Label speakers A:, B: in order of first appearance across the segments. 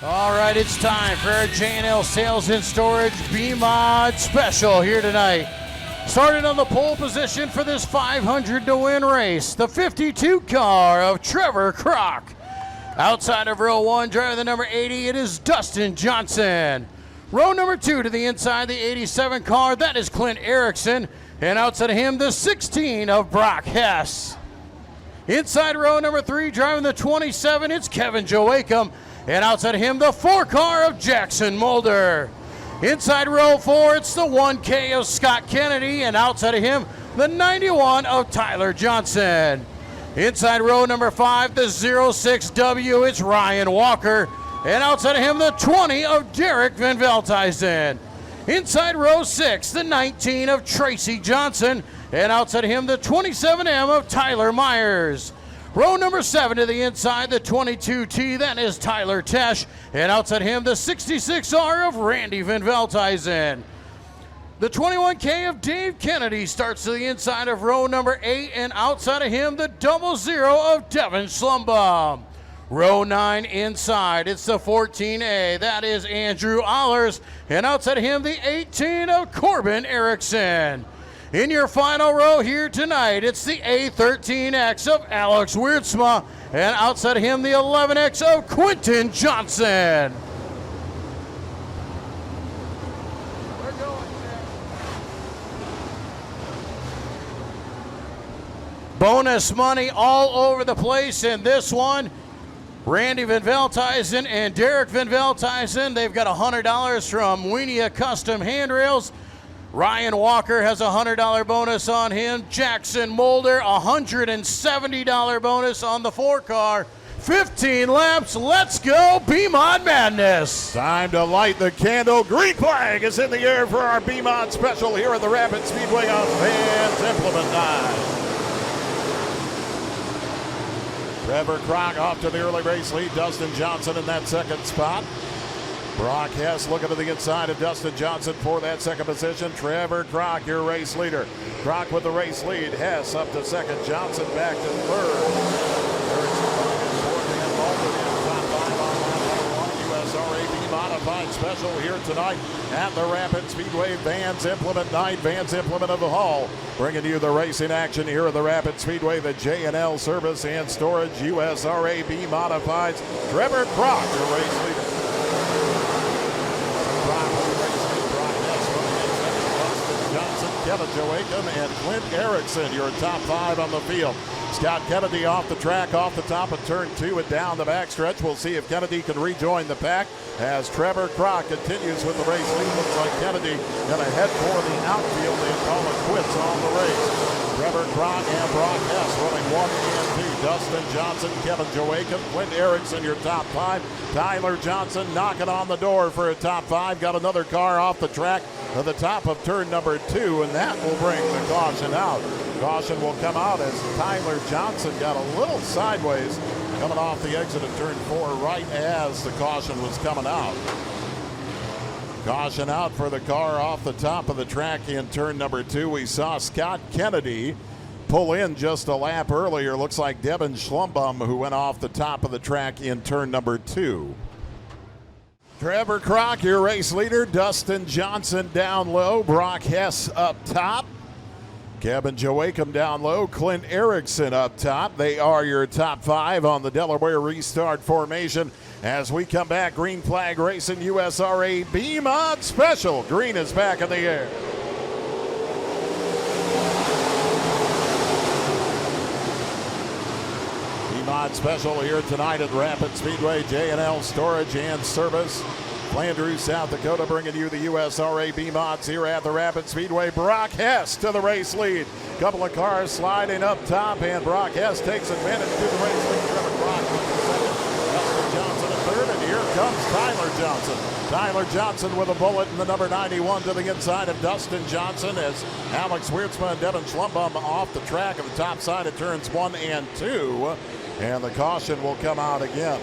A: All right, it's time for our J&L Sales and Storage B-Mod special here tonight. Starting on the pole position for this 500 to win race, the 52 car of Trevor Kroc. Outside of row 1, driving the number 80, it is Dustin Johnson. Row number 2 to the inside, the 87 car, that is Clint Erickson. And outside of him, the 16 of Brock Hess. Inside row number 3, driving the 27, it's Kevin Joachim. And outside of him, the 4 car of Jackson Mulder. Inside row 4, it's the 1K of Scott Kennedy. And outside of him, the 91 of Tyler Johnson. Inside row number 5, the 06W, it's Ryan Walker. And outside of him, the 20 of Derek Van Veldhuizen. Inside row 6, the 19 of Tracy Johnson. And outside of him, the 27M of Tyler Myers. Row number 7 to the inside, the 22T, that is Tyler Tesh. And outside him, the 66R of Randy Van Veldhuizen. The 21K of Dave Kennedy starts to the inside of row number 8, and outside of him, the 00 of Devin Schlumbaum. Row 9 inside, it's the 14A, that is Andrew Allers. And outside of him, the 18 of Corbin Erickson. In your final row here tonight, it's the A13X of Alex Wierdsma, and outside of him, the 11X of Quentin Johnson. We're going there. Bonus money all over the place in this one. Randy Van Veldhuizen and Derek Van Veldhuizen, they've got $100 from Wienia Custom Handrails. Ryan Walker has a $100 bonus on him. Jackson Mulder, $170 bonus on the 4 car. 15 laps, let's go B-Mod Madness.
B: Time to light the candle. Green flag is in the air for our B-Mod special here at the Rapid Speedway on Vans Implement Night. Trevor Kroc off to the early race lead. Dustin Johnson in that second spot. Brock Hess looking to the inside of Dustin Johnson for that second position. Trevor Kroc, your race leader. Kroc with the race lead. Hess up to second. Johnson back to third. USRA B-Modified special here tonight at the Rapid Speedway Vans Implement Night. Vans Implement of the Hall. Bringing you the racing action here at the Rapid Speedway. The J&L Service and Storage USRA B-Modifieds. Trevor Kroc, your race leader. Kevin Joachim and Clint Erickson, your top 5 on the field. Scott Kennedy off the track, off the top of turn 2 and down the backstretch. We'll see if Kennedy can rejoin the pack as Trevor Kroc continues with the race lead. Looks like Kennedy going to head for the outfield and call it quits on the race. Trevor Kroc and Brock Hess running 1 and 2. Dustin Johnson, Kevin Joachim, Clint Erickson, your top 5. Tyler Johnson knocking on the door for a top 5. Got another car off the track to the top of turn number 2, and that will bring the caution out. Caution will come out as Tyler Johnson got a little sideways coming off the exit of turn 4 right as the caution was coming out. Caution out for the car off the top of the track in turn number 2. We saw Scott Kennedy pull in just a lap earlier. Looks like Devin Schlumbaum who went off the top of the track in turn number 2. Trevor Kroc, your race leader. Dustin Johnson down low. Brock Hess up top. Kevin Joachim down low. Clint Erickson up top. They are your top 5 on the Delaware Restart formation. As we come back, green flag racing USRA B-Mod special. Green is back in the air. B-Mod special here tonight at Rapid Speedway, J&L Storage and Service. Flandreau, South Dakota, bringing you the USRA B-Mods here at the Rapid Speedway. Brock Hess to the race lead. Couple of cars sliding up top, and Brock Hess takes advantage to the race lead. Trevor Kroc second, Dustin Johnson at third, and here comes Tyler Johnson. Tyler Johnson with a bullet in the number 91 to the inside of Dustin Johnson as Alex Wierdsma and Devin Schlumbaum off the track of the top side of turns 1 and 2. And the caution will come out again.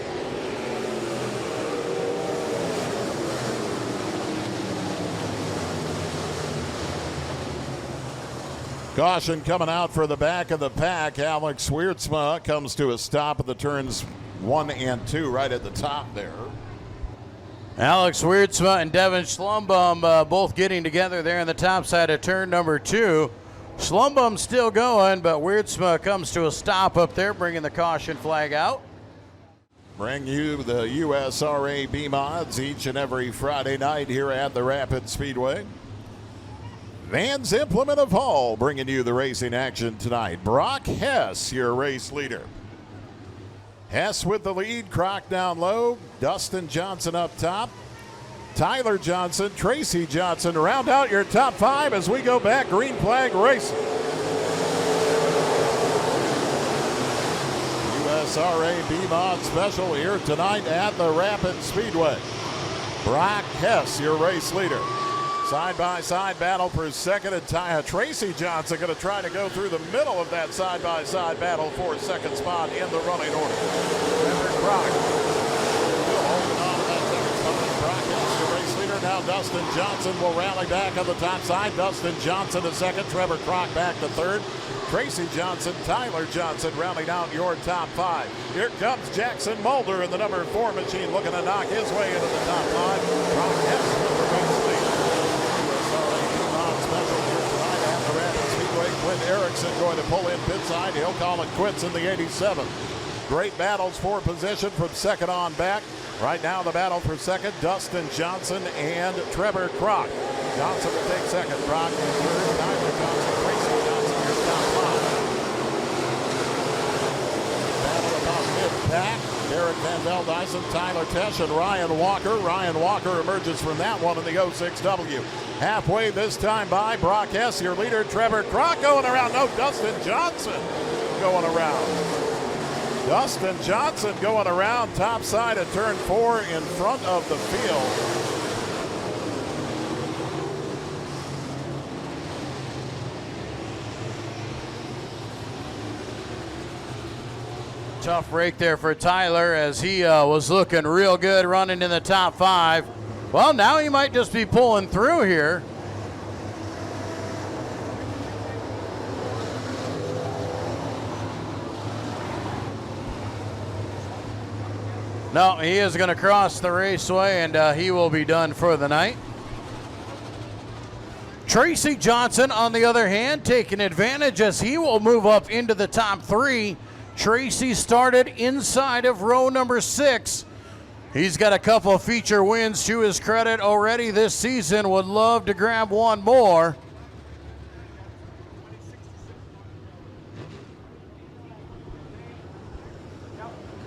B: Caution coming out for the back of the pack. Alex Wierdsma comes to a stop at the turns 1 and 2 right at the top there.
A: Alex Weirdsma and Devin Schlumbum both getting together there in the top side of turn number 2. Schlumbum still going, but Weirdsma comes to a stop up there, bringing the caution flag out.
B: Bring you the USRA B-Mods each and every Friday night here at the Rapid Speedway. Vans Implement of Hall bringing you the racing action tonight. Brock Hess, your race leader. Hess with the lead, Croc down low, Dustin Johnson up top, Tyler Johnson, Tracy Johnson round out your top 5 as we go back green flag racing. USRA B-Mod Special here tonight at the Rapid Speedway. Brock Hess, your race leader. Side-by-side battle for second, and Tracy Johnson going to try to go through the middle of that side-by-side battle for second spot in the running order. Trevor Croc still holding on to that second spot. Brock is the race leader. Now Dustin Johnson will rally back on the top side. Dustin Johnson to second. Trevor Croc back to third. Tracy Johnson, Tyler Johnson rounding out your top 5. Here comes Jackson Mulder in the number 4 machine looking to knock his way into the top 5. Brock Hess with the race lead. Special here tonight at the Rapid Speedway. Clint Erickson going to pull in pit side. He'll call it quits in the 87. Great battles for position from second on back. Right now the battle for second, Dustin Johnson and Trevor Croc. Johnson will take second. Croc in third. Tyler Johnson, Tracy Johnson, your top 5. Battle about mid-pack. Derek Van Veldhuizen, Tyler Tesh, and Ryan Walker. Ryan Walker emerges from that one in the 06W. Halfway this time by Brock Hess, your leader. Trevor Croc going around. No, Dustin Johnson going around. Dustin Johnson going around top side of turn 4 in front of the field.
A: Tough break there for Tyler as he was looking real good running in the top 5. Well, now he might just be pulling through here. No, he is going to cross the raceway and he will be done for the night. Tracy Johnson, on the other hand, taking advantage as he will move up into the top 3. Tracy started inside of row number 6. He's got a couple of feature wins to his credit already this season. Would love to grab one more.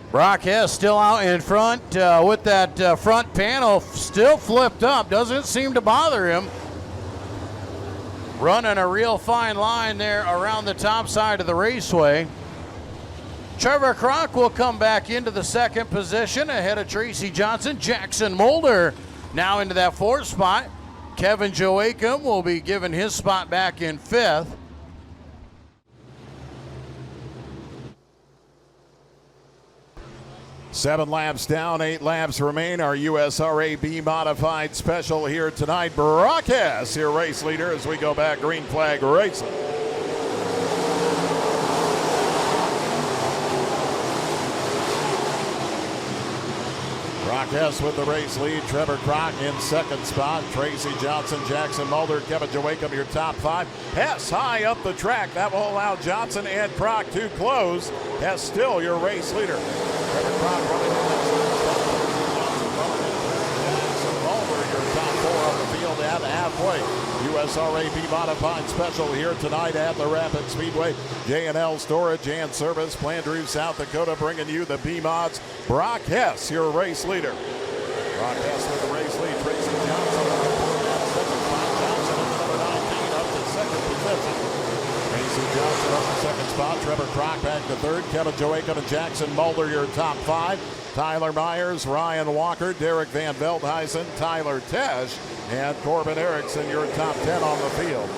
A: Brock Hess still out in front with that front panel still flipped up. Doesn't seem to bother him. Running a real fine line there around the top side of the raceway. Trevor Croc will come back into the second position ahead of Tracy Johnson. Jackson Mulder now into that 4th spot. Kevin Joachim will be given his spot back in 5th.
B: Seven laps down, 8 laps remain. Our USRA B-Modified Special here tonight. Brock Hess, your race leader as we go back green flag racing. Brock Hess with the race lead. Trevor Croc in second spot. Tracy Johnson, Jackson Mulder, Kevin Joachim, your top 5. Hess high up the track. That will allow Johnson and Croc to close. Hess still your race leader. Trevor Croc running in that Jackson Mulder, your top 4 on the field at halfway. USRA B-Modified Special here tonight at the Rapid Speedway. J&L Storage and Service, Plandrew, South Dakota, bringing you the B-Mods. Brock Hess, your race leader. Brock Hess with the race lead. Tracy Johnson on that second spot. Johnson in the number 19 up to second position. Tracy Johnson up to second spot. Trevor Croc back to third. Kevin Joachim and Jackson Mulder, your top 5. Tyler Myers, Ryan Walker, Derek Van Veldhuizen, Tyler Tesh, and Corbin Erickson, your top 10 on the field.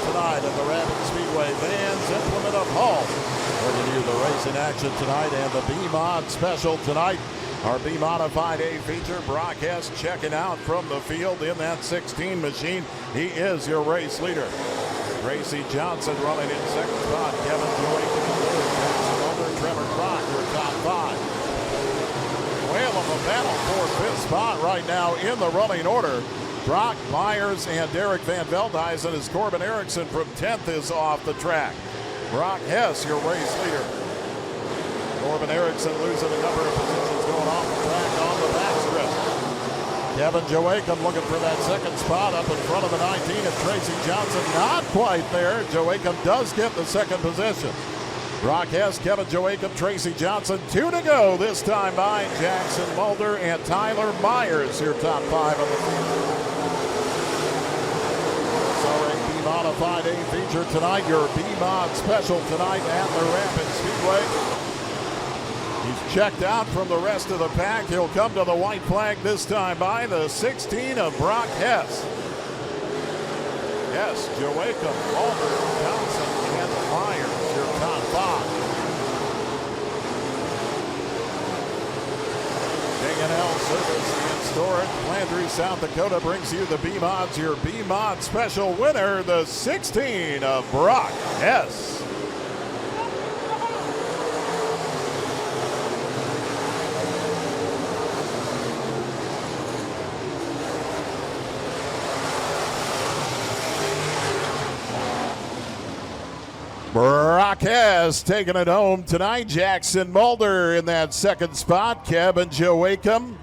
B: Tonight at the Rapid Speedway, Vans Implement of Hall. Bringing you the racing action tonight and the B-Mod Special tonight. Our B-Modified A feature, Brock Hess checking out from the field in that 16 machine. He is your race leader. Tracy Johnson running in second spot. Kevin Joachim in third. Jackson Mulder, Trevor Croc, your top 5. the battle for fifth spot right now in the running order. Brock Myers and Derek Van Veldhuizen as Corbin Erickson from 10th is off the track. Brock Hess, your race leader. Corbin Erickson losing a number of positions going off the track on the backstretch. Kevin Joachim looking for that second spot up in front of the 19 and Tracy Johnson not quite there. Joachim does get the second position. Brock Hess, Kevin Joachim, Tracy Johnson, 2 to go this time by Jackson Mulder and Tyler Myers, your top 5 on the field. USRA B-Modified A feature tonight, your B-Mod special tonight at the Rapid Speedway. He's checked out from the rest of the pack. He'll come to the white flag this time by the 16 of Brock Hess. Hess, Joachim, Mulder, Johnson, and Myers, your top 5. J&L Service and Storage, Landry, South Dakota brings you the B-Mods, your B-Mod special winner, the 16 of Brock Hess. Brock Hess taking it home tonight. Jackson Mulder in that second spot. Kevin Joachim,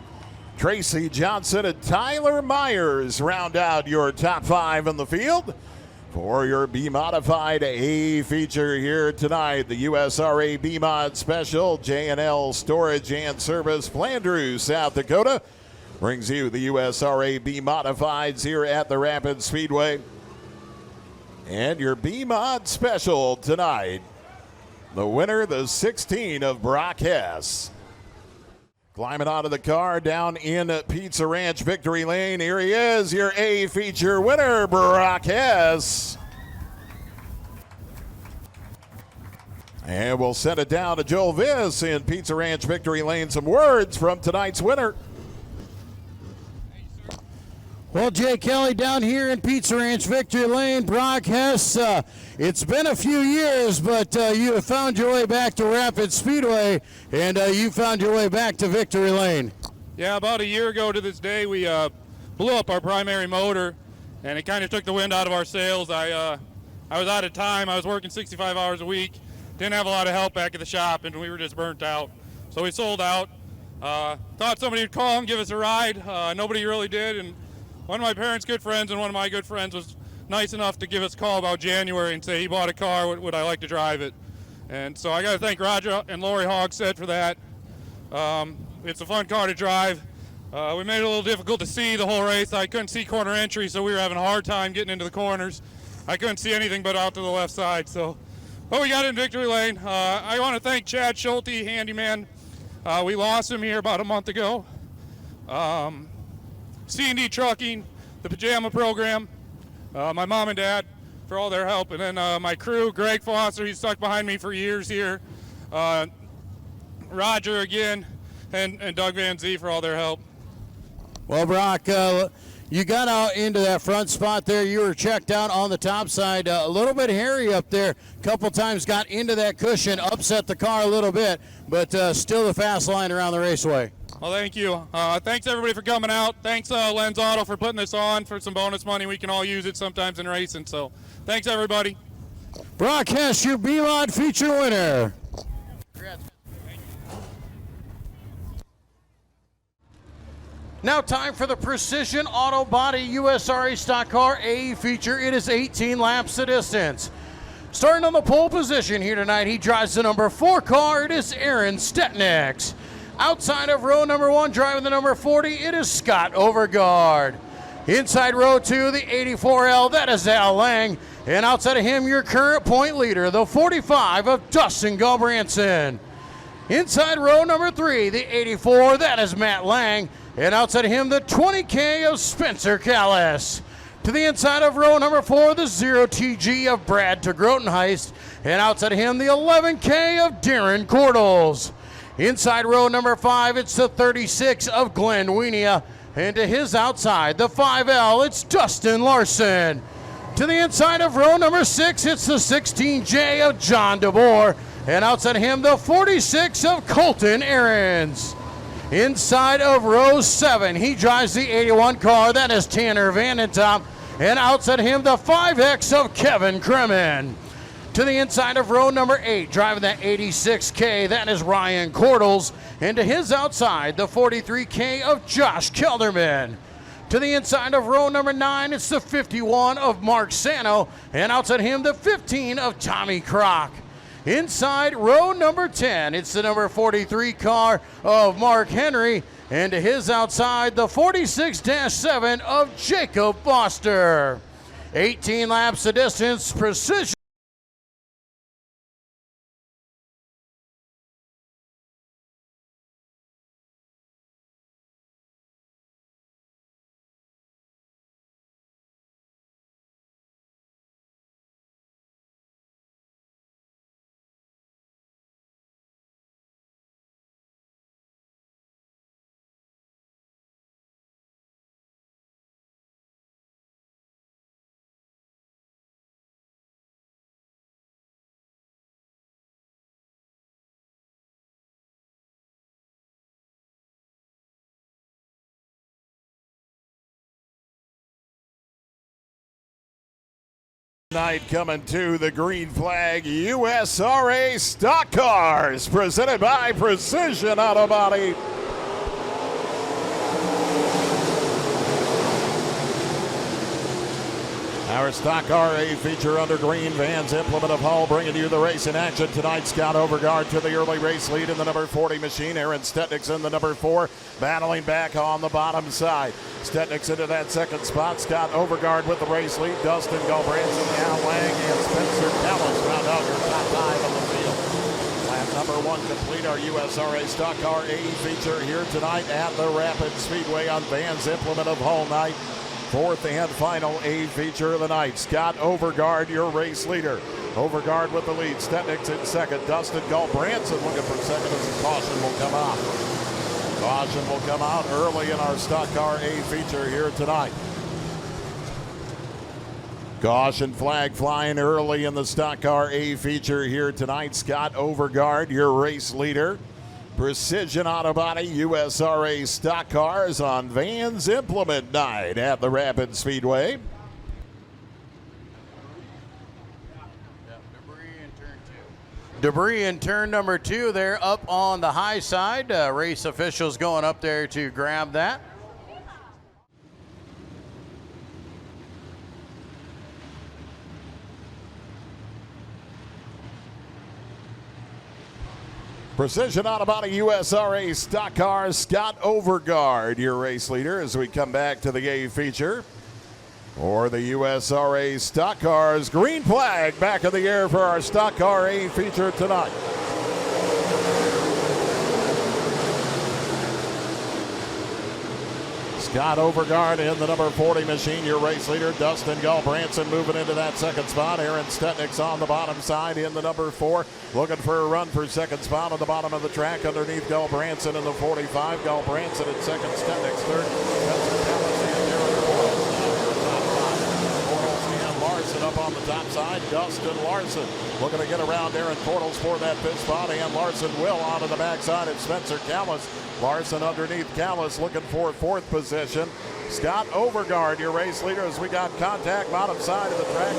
B: Tracy Johnson, and Tyler Myers round out your top 5 in the field for your B-Modified A feature here tonight. The USRA B-Mod Special, J&L Storage and Service, Flandreau, South Dakota, brings you the USRA B-Modifieds here at the Rapid Speedway. And your B-Mod special tonight, the winner, the 16 of Brock Hess. Climbing out of the car down in Pizza Ranch Victory Lane. Here he is, your A feature winner, Brock Hess. And we'll send it down to Joel Viss in Pizza Ranch Victory Lane. Some words from tonight's winner.
A: Well, Jay Kelly down here in Pizza Ranch Victory Lane, Brock Hess, it's been a few years, but you have found your way back to Rapid Speedway, and you found your way back to Victory Lane.
C: Yeah, about a year ago to this day, we blew up our primary motor, and it kind of took the wind out of our sails. I was out of time. I was working 65 hours a week, didn't have a lot of help back at the shop, and we were just burnt out. So we sold out. Thought somebody would call and give us a ride. Nobody really did, and one of my parents' good friends and one of my good friends was nice enough to give us a call about January and say he bought a car, would I like to drive it? And so I got to thank Roger and Lori Hogsett for that. It's a fun car to drive. We made it a little difficult to see the whole race. I couldn't see corner entry, so we were having a hard time getting into the corners. I couldn't see anything but out to the left side. But we got in Victory Lane. I want to thank Chad Schulte, handyman. We lost him here about a month ago. C&D Trucking, the Pajama Program, my mom and dad for all their help, and then my crew, Greg Foster, he's stuck behind me for years here, Roger again, and Doug Van Zee for all their help.
A: Well, Brock, you got out into that front spot there. You were checked out on the top side, a little bit hairy up there. A couple times got into that cushion, upset the car a little bit, but still the fast line around the raceway.
C: Well, thank you. Thanks, everybody, for coming out. Thanks, Lens Auto, for putting this on for some bonus money. We can all use it sometimes in racing. So thanks, everybody.
A: Brock Hess, your B-Mod feature winner. Congrats. Now time for the Precision Auto Body USRA Stock Car A feature. It is 18 laps the distance. Starting on the pole position here tonight, he drives the number 4 car. It is Aaron Stetniks. Outside of row number 1, driving the number 40, it is Scott Overgaard. Inside row 2, the 84L, that is Al Lang. And outside of him, your current point leader, the 45 of Dustin Gulbranson. Inside row number 3, the 84, that is Matt Lang. And outside of him, the 20K of Spencer Callis. To the inside of row number 4, the 0TG of Brad Grotenheist. And outside of him, the 11K of Darren Cordles. Inside row number 5, it's the 36 of Glenn Wienia. And to his outside, the 5L, it's Dustin Larson. To the inside of row number 6, it's the 16J of John DeBoer. And outside of him, the 46 of Colton Ahrens. Inside of row 7, he drives the 81 car. That is Tanner Vandentop. And outside him, the 5X of Kevin Kremen. To the inside of row number 8, driving that 86K, that is Ryan Cordles. And to his outside, the 43K of Josh Kelderman. To the inside of row number 9, it's the 51 of Mark Sano. And outside him, the 15 of Tommy Kroc. Inside row number 10, it's the number 43 car of Mark Henry. And to his outside, the 46-7 of Jacob Foster. 18 laps the distance, precision.
B: Night coming to the green flag USRA Stock Cars, presented by Precision Auto Body. Our Stock Car A feature under green, Vans Implement of Hull, bringing you the race in action tonight. Scott Overgaard to the early race lead in the number 40 machine. Aaron Stetnick's in the number 4, battling back on the bottom side. Stetnick's into that second spot. Scott Overgaard with the race lead. Dustin Galbraith, Al Lang, and Spencer Callis round out your top 5 on the field. Lap number 1 complete. Our USRA Stock Car A feature here tonight at the Rapid Speedway on Vans Implement of Hull night. 4th and final A feature of the night. Scott Overgaard, your race leader. Overgaard with the lead. Stetnick's in second. Dustin Galbranson looking for second as the caution will come out. Caution will come out early in our Stock Car A feature here tonight. Caution flag flying early in the Stock Car A feature here tonight. Scott Overgaard, your race leader. Precision Auto Body USRA Stock Cars on Vans Implement night at the Rapid Speedway.
A: Debris in turn number 2 there up on the high side. Race officials going up there to grab that.
B: Precision Auto Body USRA Stock Cars, Scott Overgaard, your race leader as we come back to the A feature. For the USRA Stock Cars, green flag back in the air for our Stock Car A feature tonight. Scott Overgaard in the number 40 machine, your race leader. Dustin Galbranson moving into that second spot. Aaron Stetnick's on the bottom side in the number 4. Looking for a run for second spot on the bottom of the track underneath Galbranson in the 45. Galbranson at second, Stetnick's third. Spencer Callis and Aaron Cordles and Larson up on the top side. Dustin Larson looking to get around Aaron Cordles for that fifth spot, and Larson will onto the backside of Spencer Callis. Larson underneath Callis looking for 4th position. Scott Overgaard, your race leader, as we got contact bottom side of the track.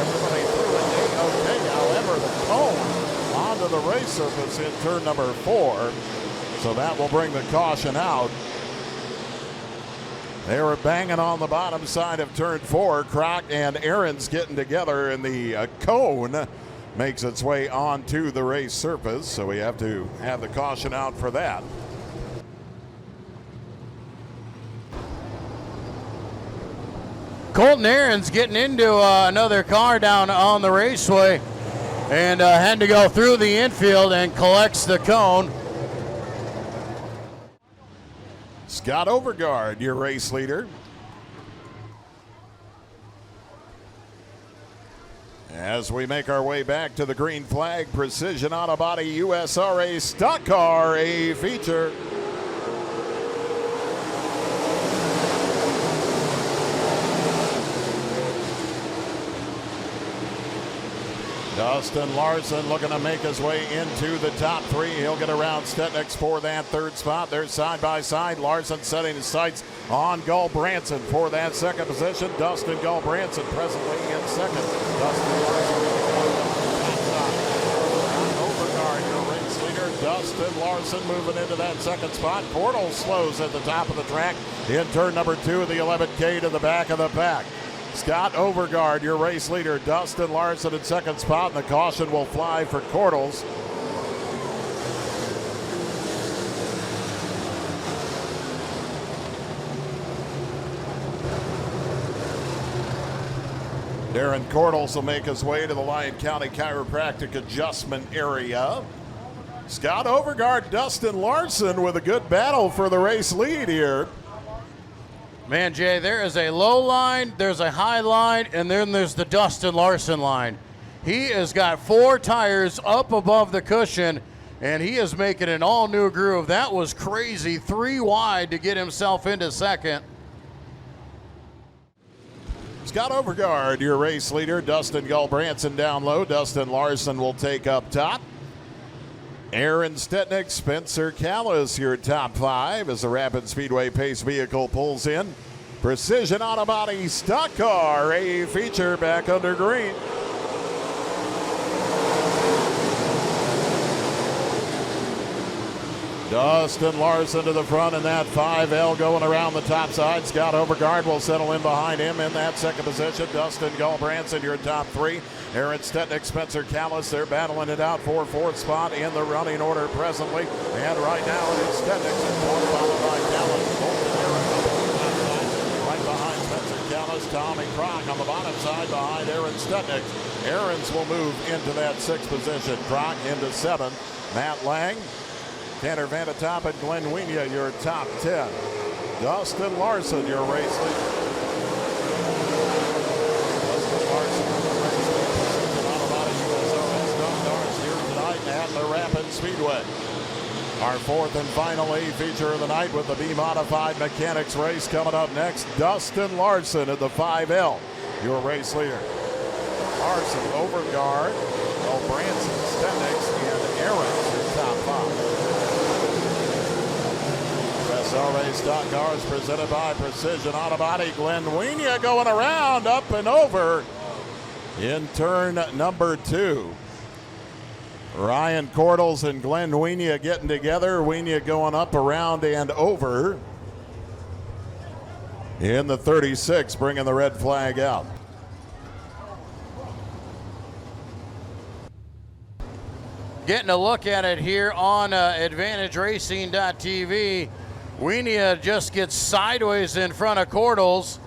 B: Everybody through it okay. However, the cone onto the race surface in turn number 4. So that will bring the caution out. They were banging on the bottom side of turn 4. Kroc and Aaron's getting together, and the cone makes its way onto the race surface, so we have to have the caution out for that.
A: Colton Aaron's getting into another car down on the raceway and had to go through the infield and collects the cone.
B: Scott Overgaard, your race leader. As we make our way back to the green flag, Precision Auto Body USRA Stock Car A feature. Dustin Larson looking to make his way into the top three. He'll get around Stetniks for that third spot. They're side by side. Larson setting his sights on Gulbranson for that second position. Dustin Gulbranson presently in second. Dustin Larson Overguard, your race leader. Dustin Larson moving into that second spot. Cordell slows at the top of the track in turn number 2 of the 11K to the back of the pack. Scott Overguard, your race leader. Dustin Larson in second spot, and the caution will fly for Cordell. Darren Cordell will make his way to the Lyon County Chiropractic Adjustment Area. Scott Overguard, Dustin Larson with a good battle for the race lead here.
A: Man, Jay, there is a low line, there's a high line, and then there's the Dustin Larson line. He has got 4 tires up above the cushion, and he is making an all-new groove. That was crazy, 3 wide to get himself into second.
B: Scott Overguard, your race leader. Dustin Gulbranson down low. Dustin Larson will take up top. Aaron Stetniks, Spencer Callis, your top 5 as the Rapid Speedway Pace vehicle pulls in. Precision Auto Body Stock Car, a feature back under green. Dustin Larson to the front in that 5L going around the top side. Scott Overguard will settle in behind him in that second position. Dustin Gulbranson, your top 3. Aaron Stetniks, Spencer Callis, they're battling it out for 4th spot in the running order presently. And right now it is Stetniks in 4th, followed by Callis. Right behind Spencer Callis, Tommy Crock on the bottom side behind Aaron Stetniks. Aarons will move into that 6th position. Crock into 7th. Matt Lang, Tanner Vandertop, and Glenn Wienia, your top 10. Dustin Larson, your race leader. Dustin Larson, your race leader. On about a USRA Stock Cars here tonight at the Rapid Speedway. Our 4th and final A feature of the night with the B-Modified Mechanics race coming up next. Dustin Larson at the 5L, your race leader. Larson, Overguard, Gulbranson, Stetniks, and Aaron, your top 5. USRA Stock Cars presented by Precision Auto Body. Glenn Wienia going around, up and over in turn number 2. Ryan Cordell and Glenn Wienia getting together. Wienia going up, around, and over in the 36, bringing the red flag out.
A: Getting a look at it here on AdvantageRacing.tv. Wienia just gets sideways in front of Cordell,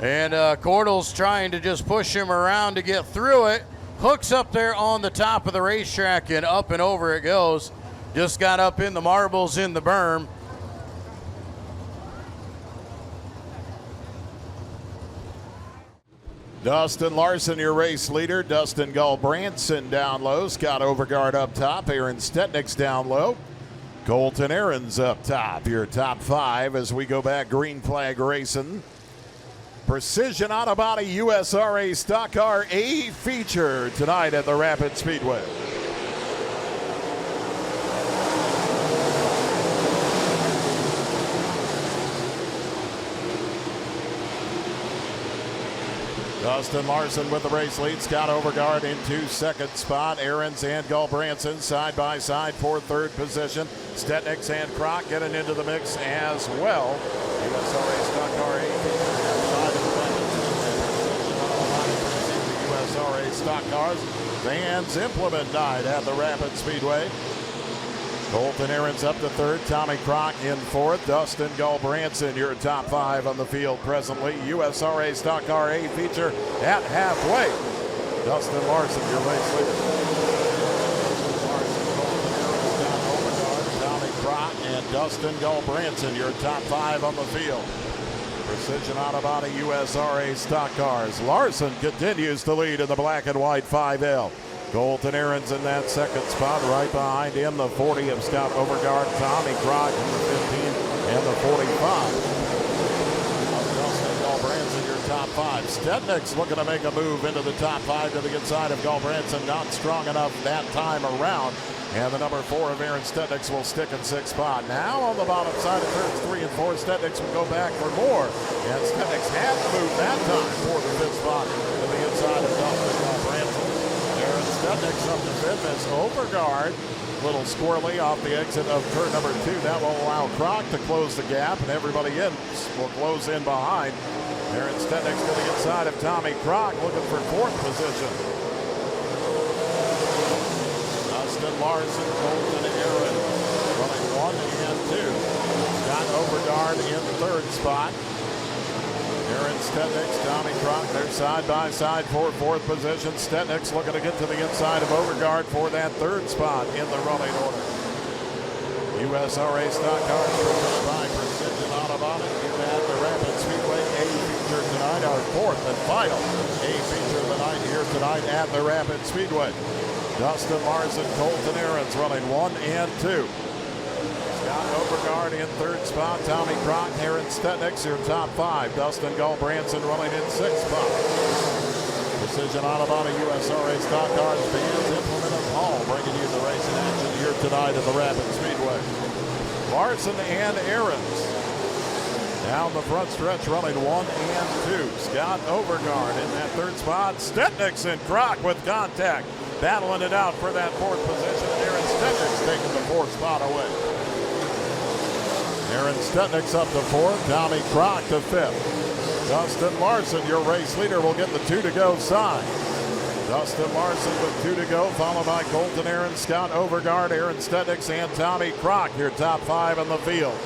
A: and Cordell's trying to just push him around to get through it. Hooks up there on the top of the racetrack, and up and over it goes. Just got up in the marbles in the berm.
B: Dustin Larson, your race leader. Dustin Gulbranson down low. Scott Overguard up top. Aaron Stetniks down low. Colton Aarons up top. Your top 5 as we go back green flag racing. Precision Auto Body USRA Stock Car A feature tonight at the Rapid Speedway. Dustin Larson with the race lead. Scott Overguard into 2nd spot. Aarons and Gulbranson side by side for 3rd position. Stetniks and Crock getting into the mix as well. USRA Stock Car A USRA Stock Cars. Vans Implement Night at the Rapid Speedway. Colton Aarons up to 3rd. Tommy Crock in 4th. Dustin Gulbranson, your top 5 on the field presently. USRA Stock Car A feature at halfway. Dustin Larson, your race leader. Larson, Colton Aarons, Tommy Crock, and Dustin Gulbranson, your top 5 on the field. Precision Auto Body USRA Stock Cars. Larson continues to lead in the black and white 5L. Colton Aarons in that 2nd spot. Right behind him, the 40 of Scott Overguard, Tommy Crock in the 15, and the 45. Dustin Gulbranson, your top 5. Stednick's looking to make a move into the top 5 to the inside of Galbranson. Not strong enough that time around. And the number 4 of Aaron Stednick's will stick in 6th spot. Now on the bottom side of turns 3 and 4, Stednick's will go back for more. And Stednick's had to move that time for the 5th spot to the inside of Dustin Galbranson. Aaron Stednick's up to 5th as Overgaard. Little squirrely off the exit of turn number 2. That will allow Kroc to close the gap, and everybody in will close in behind. Aaron Stednick's to the inside of Tommy Kroc, looking for 4th position. Dustin Larson, Colton Aaron running 1 and 2. Scott Overgaard in 3rd spot. Aaron Stednick's, Tommy Kroc, they're side by side for 4th position. Stednick's looking to get to the inside of Overgaard for that 3rd spot in the running order. USRA Stock Car presented by Precision Automotive here at the Rapid Speedway. A feature tonight, our 4th and final A feature of the night here tonight at the Rapid Speedway. Dustin Larson, Colton Aaron's running 1 and 2. Scott Overgaard in 3rd spot. Tommy Kroc, Aaron Stednick's your top 5. Dustin Galbranson running in 6th spot. Precision Automotive USRA Stock Cars fans implemented all, bringing you the racing action here tonight at the Rapid Speedway. Larson and Aarons down the front stretch running 1 and 2. Scott Overgaard in that 3rd spot. Stednick's and Kroc with contact, battling it out for that 4th position. And Aaron Stednick's taking the 4th spot away. Aaron Stednick's up to 4th, Tommy Kroc to 5th. Dustin Larson, your race leader, will get the 2 to go sign. Dustin Larson with 2 to go, followed by Colton Aaron, Scott Overgaard, Aaron Stednick's, and Tommy Kroc, your top 5 in the field.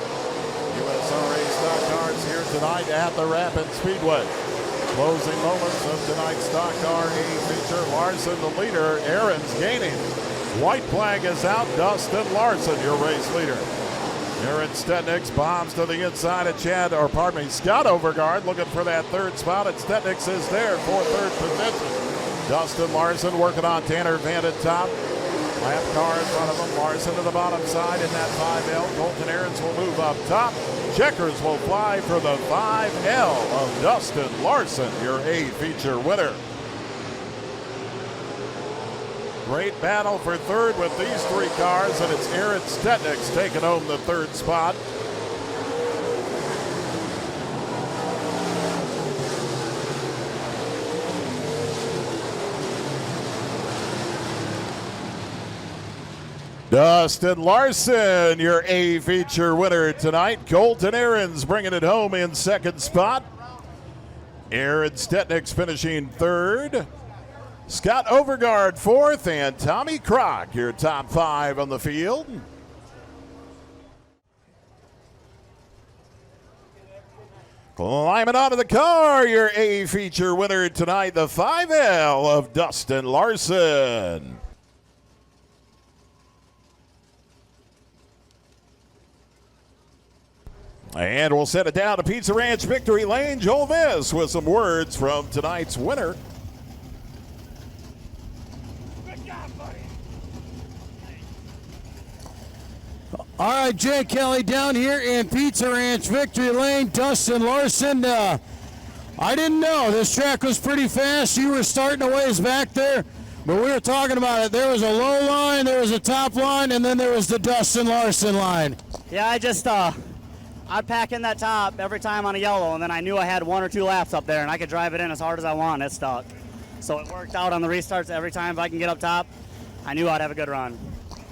B: USRA Stock Cars here tonight at the Rapid Speedway. Closing moments of tonight's Stock Car A feature. Larson the leader, Aaron's gaining. White flag is out, Dustin Larson, your race leader. Aaron Stednick's bombs to the inside of Scott Overgaard looking for that 3rd spot, and Stednick's is there for 3rd position. Dustin Larson working on Tanner Van at top. Lap car in front of him. Larson to the bottom side in that 5L. Colton Aaron's will move up top. Checkers will fly for the 5L of Dustin Larson, your A feature winner. Great battle for 3rd with these 3 cars, and it's Aaron Stednick's taking home the 3rd spot. Dustin Larson, your A feature winner tonight. Colton Aaron's bringing it home in 2nd spot. Aaron Stednick's finishing 3rd. Scott Overgaard 4th, and Tommy Kroc, your top 5 on the field. Climbing out of the car, your A feature winner tonight, the 5L of Dustin Larson. And we'll set it down to Pizza Ranch Victory Lane. Joel Viss with some words from tonight's winner.
A: All right, Jay Kelly down here in Pizza Ranch Victory Lane. Dustin Larson, I didn't know this track was pretty fast. You were starting a ways back there, but we were talking about it. There was a low line, there was a top line, and then there was the Dustin Larson line.
D: Yeah, I'd pack in that top every time on a yellow, and then I knew I had 1 or 2 laps up there, and I could drive it in as hard as I want. It stuck. So it worked out on the restarts every time. If I can get up top, I knew I'd have a good run.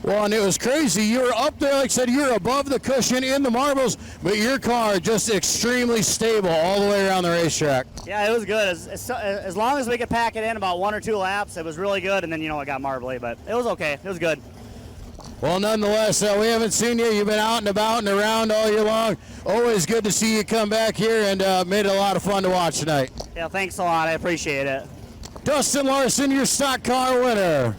A: Well, and it was crazy. You were up there, like I said, you're above the cushion in the marbles, but your car just extremely stable all the way around the racetrack.
D: Yeah, it was good. As long as we could pack it in about 1 or 2 laps, it was really good, and then, it got marbly, but it was okay. It was good.
A: Well, nonetheless, we haven't seen you. You've been out and about and around all year long. Always good to see you come back here, and made it a lot of fun to watch tonight.
D: Yeah, thanks a lot. I appreciate it.
A: Dustin Larson, your stock car winner.